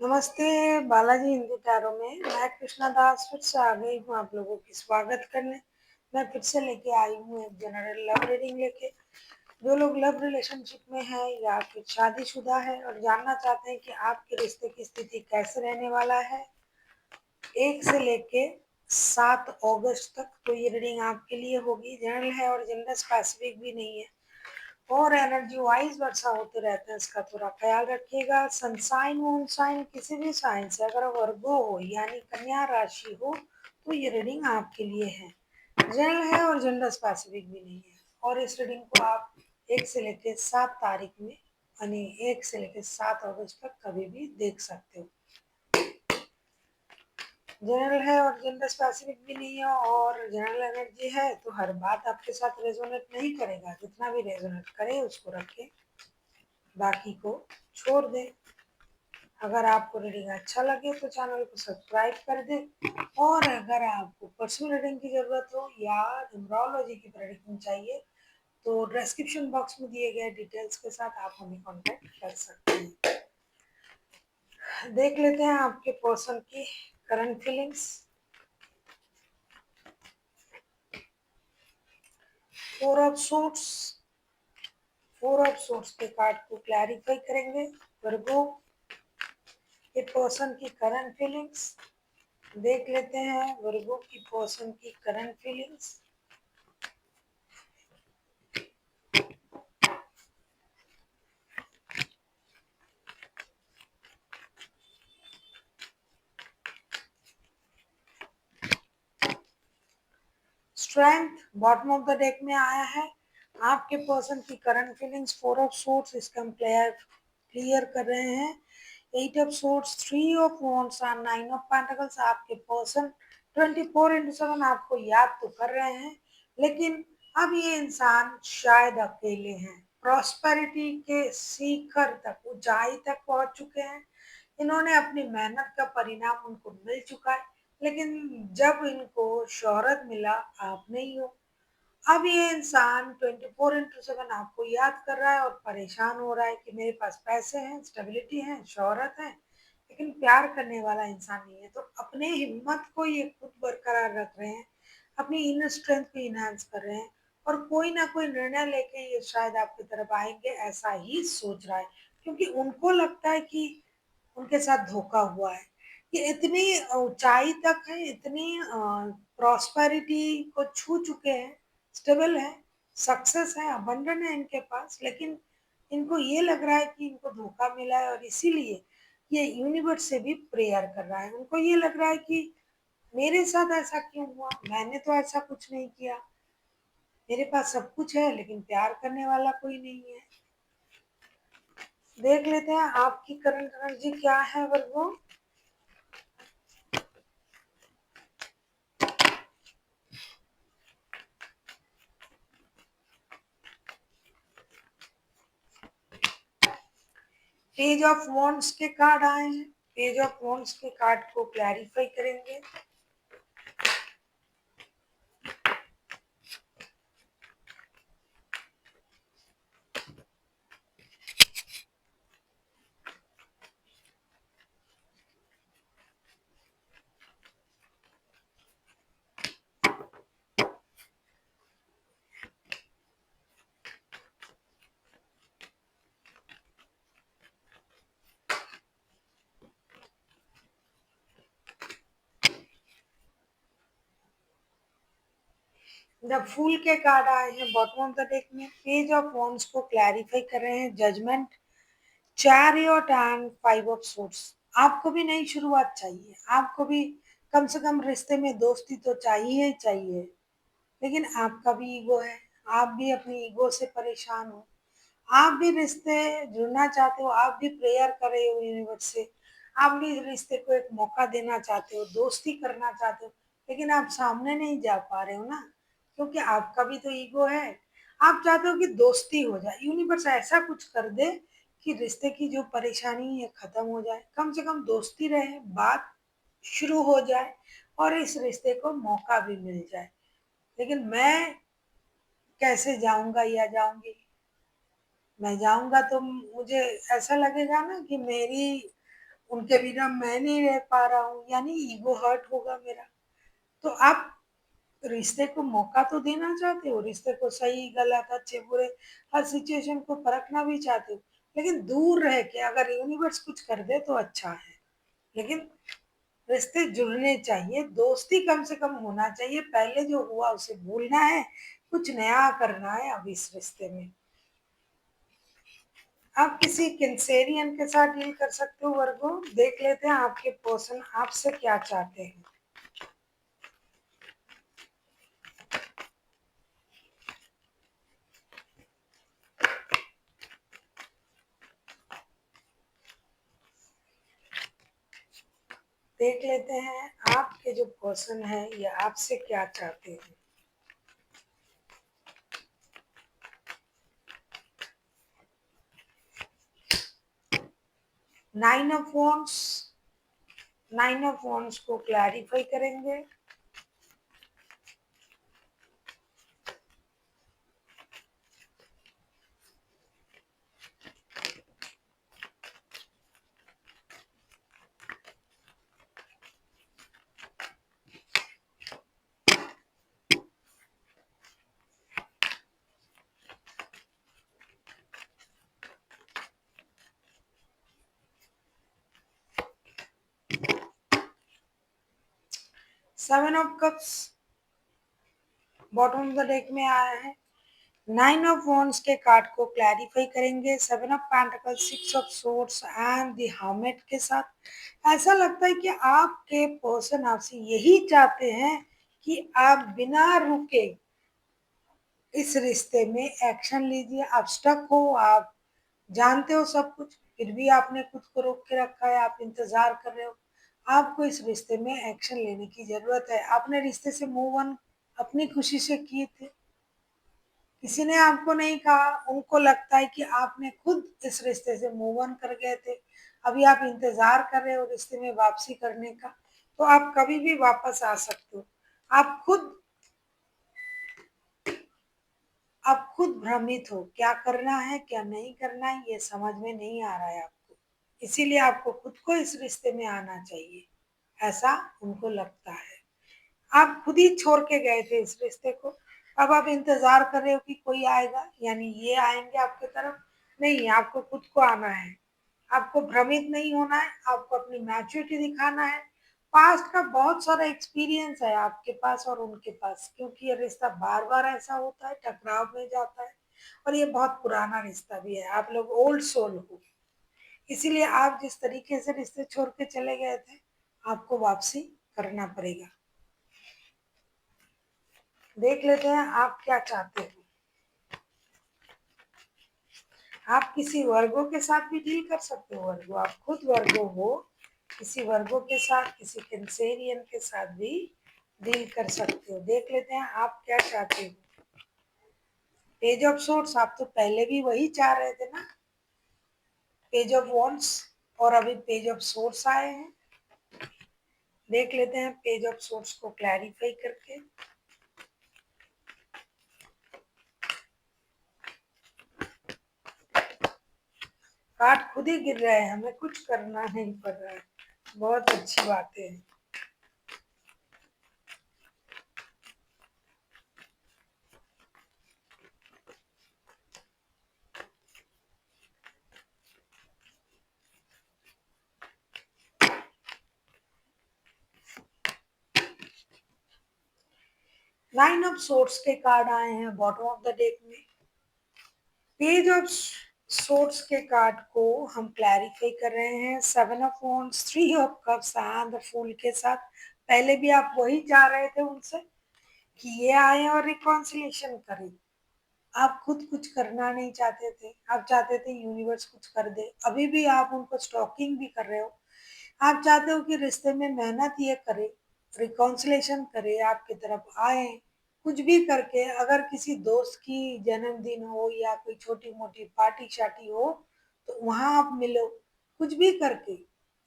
नमस्ते बालाजी हिंदू टैरो में मैं कृष्णा दास फिर से आ गई हूँ आप लोगों की स्वागत करने। मैं फिर से लेके आई हूँ एक जनरल लव रीडिंग लेके। जो लोग लव रिलेशनशिप में हैं या फिर शादीशुदा है और जानना चाहते हैं कि आपके रिश्ते की स्थिति कैसे रहने वाला है 1 से लेके 7 अगस्त तक, तो ये रीडिंग आपके लिए होगी। जनरल है और जेंडर स्पेसिफिक भी नहीं है और एनर्जी वाइज वर्षा होते रहते हैं, इसका थोड़ा ख्याल रखिएगा। सनसाइन मून साइन किसी भी साइन से अगर वर्गो हो यानी कन्या राशि हो तो ये रीडिंग आपके लिए है। जनरल है और जेंडर स्पेसिफिक भी नहीं है और इस रीडिंग को आप 1 से लेकर 7 तारीख में यानी 1 से लेकर 7 अगस्त तक कभी भी देख सकते हो। जनरल है और जेंडर स्पेसिफिक भी नहीं है और जनरल एनर्जी है तो हर बात आपके साथ रेजोनेट नहीं करेगा। जितना भी रेजोनेट करे उसको रखें, बाकी को छोड़ दे। अगर आपको रीडिंग अच्छा लगे तो चैनल को सब्सक्राइब कर दे और अगर आपको पर्सनल रीडिंग की जरूरत हो या न्यूमरोलॉजी की प्रेडिक्शन चाहिए तो डिस्क्रिप्शन बॉक्स में दिए गए डिटेल्स के साथ आप हमें कांटेक्ट कर सकते हैं। देख लेते हैं आपके पर्सन की current feelings. 4 of sorts, 4 of swords के कार्ड को क्लैरिफाई करेंगे। वर्गो के पर्सन की करंट फीलिंग्स देख लेते हैं। वर्गो की पर्सन की current feelings. Strength bottom of the deck में आया है। आपके पर्सन की करंट फीलिंग्स 4 ऑफ सोर्ट्स इसका हम क्लियर कर रहे हैं। 8 ऑफ सोर्ट्स, 3 ऑफ वॉन्ड्स और 9 ऑफ पेंटिकल्स। आपके पर्सन 24/7 आपको याद तो कर रहे हैं लेकिन अब ये इंसान शायद अकेले हैं। प्रॉस्पेरिटी के शिखर तक, ऊंचाई तक पहुंच चुके हैं। इन्होंने अपनी मेहनत का परिणाम उनको मिल चुका है लेकिन जब इनको शोहरत मिला आप नहीं हो। अब ये इंसान 24/7 आपको याद कर रहा है और परेशान हो रहा है कि मेरे पास पैसे हैं, स्टेबिलिटी है, शोहरत है, लेकिन प्यार करने वाला इंसान नहीं है। तो अपने हिम्मत को ये खुद बरकरार रख रहे हैं, अपनी इनर स्ट्रेंथ को इनहांस कर रहे हैं और कोई ना कोई निर्णय लेके ये शायद आपकी तरफ आएंगे, ऐसा ही सोच रहा है क्योंकि उनको लगता है कि उनके साथ धोखा हुआ है। ये इतनी ऊंचाई तक है, इतनी प्रॉस्पेरिटी को छू चुके हैं, स्टेबल है, सक्सेस है, अबंडन है इनके पास, लेकिन इनको ये लग रहा है कि इनको धोखा मिला है और इसीलिए ये यूनिवर्स से भी प्रेयर कर रहा है। उनको ये लग रहा है कि मेरे साथ ऐसा क्यों हुआ, मैंने तो ऐसा कुछ नहीं किया, मेरे पास सब कुछ है लेकिन प्यार करने वाला कोई नहीं है। देख लेते हैं आपकी करंट एनर्जी क्या है वर्गो। पेज ऑफ वॉन्ड्स के कार्ड आए हैं। पेज ऑफ वॉन्ड्स के कार्ड को क्लैरिफाई करेंगे। द फूल के कार्ड आए हैं बॉटम ऑफ द डेक में। पेज ऑफ वॉन्ड्स को क्लैरिफाई कर रहे हैं। Judgement, chariot and 5 of swords. आपको भी नई शुरुआत चाहिए, आपको भी कम से कम रिश्ते में दोस्ती तो चाहिए ही चाहिए, लेकिन आपका भी ईगो है, आप भी अपनी ईगो से परेशान हो, आप भी रिश्ते जुड़ना चाहते हो, आप भी प्रेयर कर रहे हो यूनिवर्स से, आप भी रिश्ते को एक मौका देना चाहते हो, दोस्ती करना चाहते हो, लेकिन आप सामने नहीं जा पा रहे हो ना, क्योंकि आपका भी तो ईगो है। आप चाहते हो कि दोस्ती हो जाए, यूनिवर्स ऐसा कुछ कर दे कि रिश्ते की जो परेशानी है खत्म हो जाए, कम से कम दोस्ती रहे, बात शुरू हो जाए और इस रिश्ते को मौका भी मिल जाए। लेकिन मैं कैसे जाऊंगा या जाऊंगी, मैं जाऊंगा तो मुझे ऐसा लगेगा ना कि मेरी उनके बिना मैं नहीं रह पा रहा हूँ, यानी ईगो हर्ट होगा मेरा। तो आप रिश्ते को मौका तो देना चाहते हो, रिश्ते को सही गलत अच्छे बुरे हर सिचुएशन को परखना भी चाहते हो, लेकिन दूर रह के अगर यूनिवर्स कुछ कर दे तो अच्छा है। लेकिन रिश्ते जुड़ने चाहिए, दोस्ती कम से कम होना चाहिए, पहले जो हुआ उसे भूलना है, कुछ नया करना है अब इस रिश्ते में। आप किसी कैंसेरियन के साथ डील कर सकते हो वर्गो। देख लेते हैं आपके पर्सन आपसे क्या चाहते हैं। देख लेते हैं आपके जो पर्सन है ये आपसे क्या चाहते हैं। 9 ऑफ वॉन्ड्स, 9 ऑफ वॉन्ड्स को क्लैरिफाई करेंगे। 7 of cups bottom of the deck में आया है। 9 ऑफ वॉन्ड्स के कार्ड को क्लैरिफाई करेंगे। 7 of pentacles, 6 of swords and the hermit के साथ ऐसा लगता है कि आपके पर्सन आपसे यही चाहते हैं कि आप बिना रुके इस रिश्ते में एक्शन लीजिए। आप स्टक हो, आप जानते हो सब कुछ, फिर भी आपने खुद को रोक के रखा है, आप इंतजार कर रहे हो। आपको इस रिश्ते में एक्शन लेने की जरूरत है। आपने रिश्ते से मूव ऑन अपनी खुशी से किए थे, किसी ने आपको नहीं कहा, उनको लगता है कि आपने खुद इस रिश्ते से मूव ऑन कर गए थे। अभी आप इंतजार कर रहे हो रिश्ते में वापसी करने का, तो आप कभी भी वापस आ सकते हो। आप खुद आप खुद भ्रमित हो, क्या करना है क्या नहीं करना है ये समझ में नहीं आ रहा है आपको, इसीलिए आपको खुद को इस रिश्ते में आना चाहिए, ऐसा उनको लगता है। आप खुद ही छोड़ के गए थे इस रिश्ते को, अब आप इंतजार कर रहे हो कि कोई आएगा, यानी ये आएंगे आपकी तरफ। नहीं, आपको खुद को आना है, आपको भ्रमित नहीं होना है, आपको अपनी मैच्योरिटी दिखाना है। पास्ट का बहुत सारा एक्सपीरियंस है आपके पास और उनके पास, क्योंकि ये रिश्ता बार बार ऐसा होता है, टकराव में जाता है, और ये बहुत पुराना रिश्ता भी है, आप लोग ओल्ड सोल हो। इसीलिए आप जिस तरीके से रिश्ते छोड़ के चले गए थे, आपको वापसी करना पड़ेगा। देख लेते हैं आप क्या चाहते हो। आप किसी वर्गो के साथ भी डील कर सकते हो वर्गो, आप खुद वर्गो हो, किसी वर्गो के साथ, किसी कैंसेरियन के साथ भी डील कर सकते हो। देख लेते हैं आप क्या चाहते हो। पेज ऑफ सोर्ट्स, आप तो पहले भी वही चाह रहे थे ना। पेज ऑफ वॉन्ड्स और अभी पेज ऑफ सोर्ट्स आए हैं। देख लेते हैं पेज ऑफ सोर्ट्स को क्लैरिफाई करके। कार्ड खुद ही गिर रहे हैं, हमें कुछ करना नहीं पड़ रहा है, बहुत अच्छी बात है। 9 ऑफ सोर्ट्स के कार्ड आए हैं बॉटम ऑफ द डेक में। पेज ऑफ सोर्ट्स के कार्ड को हम क्लैरिफाई कर रहे हैं। 7 of wands, 3 of cups and the fool के साथ। पहले भी आप वही चाह रहे थे उनसे कि ये आए और रिकॉन्सिलेशन करें। आप खुद कुछ करना नहीं चाहते थे, आप चाहते थे यूनिवर्स कुछ कर दे। अभी भी आप उनको स्टॉकिंग भी कर रहे हो। आप चाहते हो कि रिश्ते में मेहनत ये करे, रिकॉन्सिलेशन करे, आपकी तरफ आए, कुछ भी करके। अगर किसी दोस्त की जन्मदिन हो या कोई छोटी मोटी पार्टी शार्टी हो तो वहां आप मिलो, कुछ भी करके।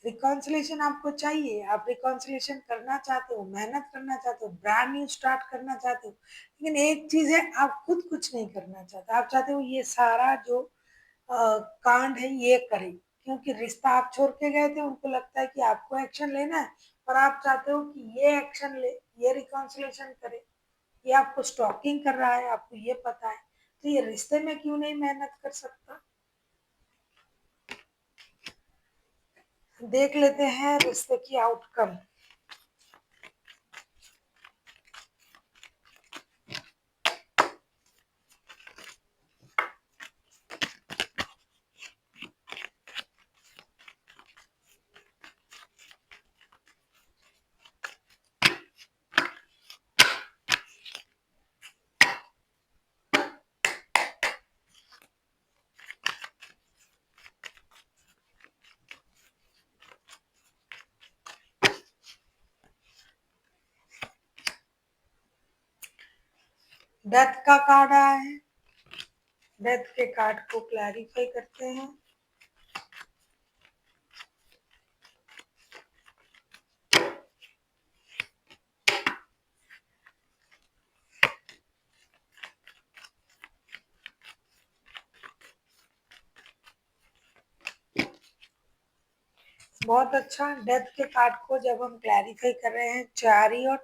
रिकॉन्सिलेशन आपको चाहिए, आप रिकॉन्सिलेशन करना चाहते हो, मेहनत करना चाहते हो, ब्रांड न्यू स्टार्ट करना चाहते हो। लेकिन एक चीज है, आप खुद कुछ नहीं करना चाहते, आप चाहते हो ये सारा जो कांड है ये करे, क्योंकि रिश्ता आप छोड़ के गए थे, उनको लगता है कि आपको एक्शन लेना है और आप चाहते हो कि ये एक्शन ले, ये रिकॉन्सिलेशन करे। ये आपको स्टॉकिंग कर रहा है, आपको ये पता है, तो ये रिश्ते में क्यों नहीं मेहनत कर सकता? देख लेते हैं रिश्ते की आउटकम। डेथ का कार्ड आया है, डेथ के कार्ड को क्लैरिफाई करते हैं। बहुत अच्छा। डेथ के कार्ड को जब हम क्लैरिफाई कर रहे हैं, chariot,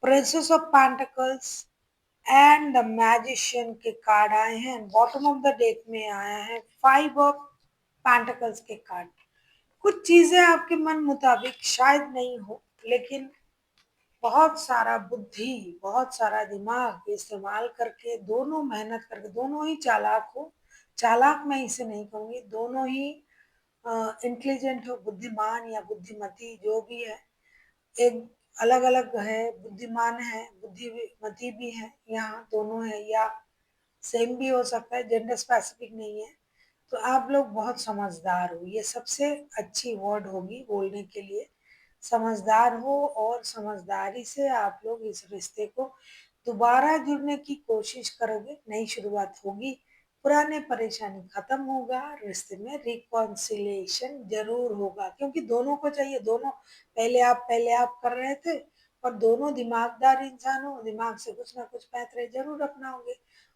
princess of pentacles and the magician के कार्ड आए हैं। बॉटम ऑफ द डेक में आया है 5 ऑफ पेंटिकल्स के कार्ड। कुछ चीजें आपके मन मुताबिक शायद नहीं हो, लेकिन बहुत सारा बुद्धि, बहुत सारा दिमाग इस्तेमाल करके, दोनों मेहनत करके, दोनों ही चालाक हो, चालाक मैं इसे नहीं कहूँगी, दोनों ही इंटेलिजेंट हो, बुद्धिमान या बुद्धिमती जो भी है, एक अलग अलग है, बुद्धिमान है, बुद्धिमती भी है, यहाँ दोनों है, या सेम भी हो सकता है, जेंडर स्पेसिफिक नहीं है। तो आप लोग बहुत समझदार हो, ये सबसे अच्छी वर्ड होगी बोलने के लिए। समझदार हो और समझदारी से आप लोग इस रिश्ते को दोबारा जुड़ने की कोशिश करोगे, नई शुरुआत होगी, पुराने परेशानी खत्म होगा, रिश्ते में रिकॉन्सिलिएशन जरूर होगा, क्योंकि दोनों को चाहिए। दोनों पहले आप कर रहे थे, और दोनों दिमागदार इंसान हो, दिमाग से कुछ ना कुछ पैंतरे जरूर अपनाओगे,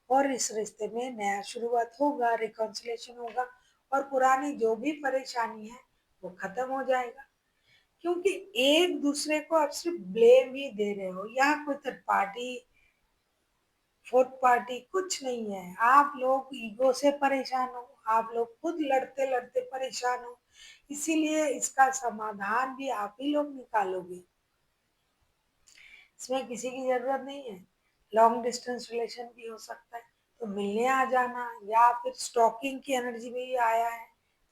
और इस रिश्ते में नया शुरुआत होगा, रिकॉन्सिलेशन होगा, और पुरानी जो भी परेशानी है वो खत्म हो जाएगा। क्योंकि एक दूसरे को आप सिर्फ ब्लेम ही दे रहे हो, यहाँ कोई थर्ड पार्टी, फोर्थ पार्टी कुछ नहीं है। आप लोग ईगो से परेशान हो, आप लोग खुद लड़ते लड़ते परेशान हो, इसीलिए इसका समाधान भी आप ही लोग निकालोगे। इसमें किसी की जरूरत नहीं है। लॉन्ग डिस्टेंस रिलेशन भी हो सकता है, तो मिलने आ जाना, या फिर स्टॉकिंग की एनर्जी में ही आया है,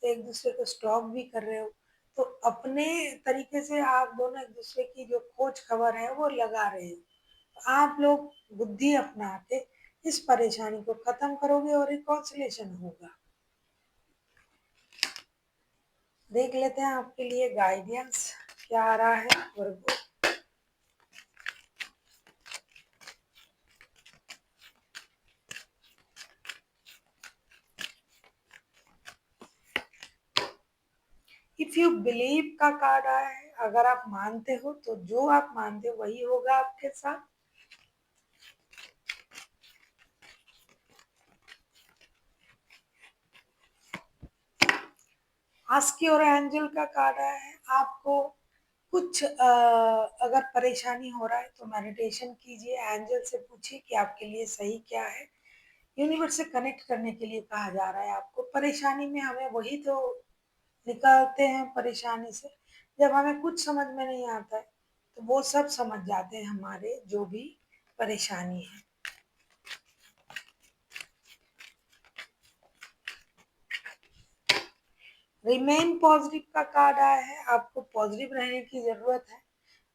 तो एक दूसरे को स्टॉक भी कर रहे हो, तो अपने तरीके से आप दोनों एक दूसरे की जो खोज खबर है वो लगा रहे हो। तो आप लोग बुद्धि अपना के इस परेशानी को खत्म करोगे और रिकॉन्सिलेशन होगा। देख लेते हैं आपके लिए गाइडेंस क्या आ रहा है वर्गो। इफ यू बिलीव का कार्ड आया है, अगर आप मानते हो तो जो आप मानते हो वही होगा आपके साथ। आस्क योर एंजल का कार्ड आया है। आपको कुछ अगर परेशानी हो रहा है तो मेडिटेशन कीजिए, एंजल से पूछिए कि आपके लिए सही क्या है। यूनिवर्स से कनेक्ट करने के लिए कहा जा रहा है आपको। परेशानी में हमें वही तो निकालते हैं परेशानी से, जब हमें कुछ समझ में नहीं आता है तो वो सब समझ जाते हैं हमारे जो भी परेशानी है। रिमेन पॉजिटिव का कार्ड आया है। आपको पॉजिटिव रहने की जरूरत है।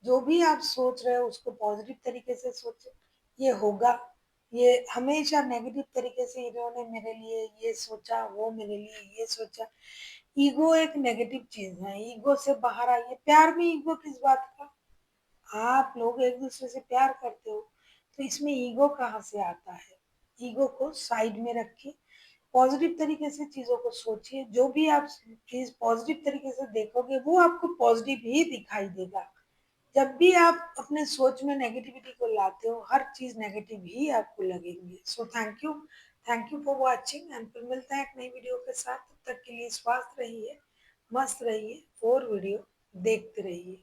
जो भी आप सोच रहे हो उसको पॉजिटिव तरीके से सोचो, ये होगा। ये हमेशा नेगेटिव तरीके से इन्होंने मेरे लिए ये सोचा, वो मेरे लिए ये सोचा। ईगो एक नेगेटिव चीज है, ईगो से बाहर आइए। प्यार में ईगो किस बात का? आप लोग एक दूसरे से प्यार करते हो, तो इसमें ईगो कहाँ से आता है? ईगो को साइड में रखिए, पॉजिटिव तरीके से चीजों को सोचिए। जो भी आप चीज पॉजिटिव तरीके से देखोगे वो आपको पॉजिटिव ही दिखाई देगा। जब भी आप अपने सोच में नेगेटिविटी को लाते हो, हर चीज नेगेटिव ही आपको लगेंगी। So thank you. Thank you for watching and फिर मिलते हैं एक नई वीडियो के साथ। तब तक के लिए स्वस्थ रहिए, मस्त रहिए और वीडियो देखते रहिए।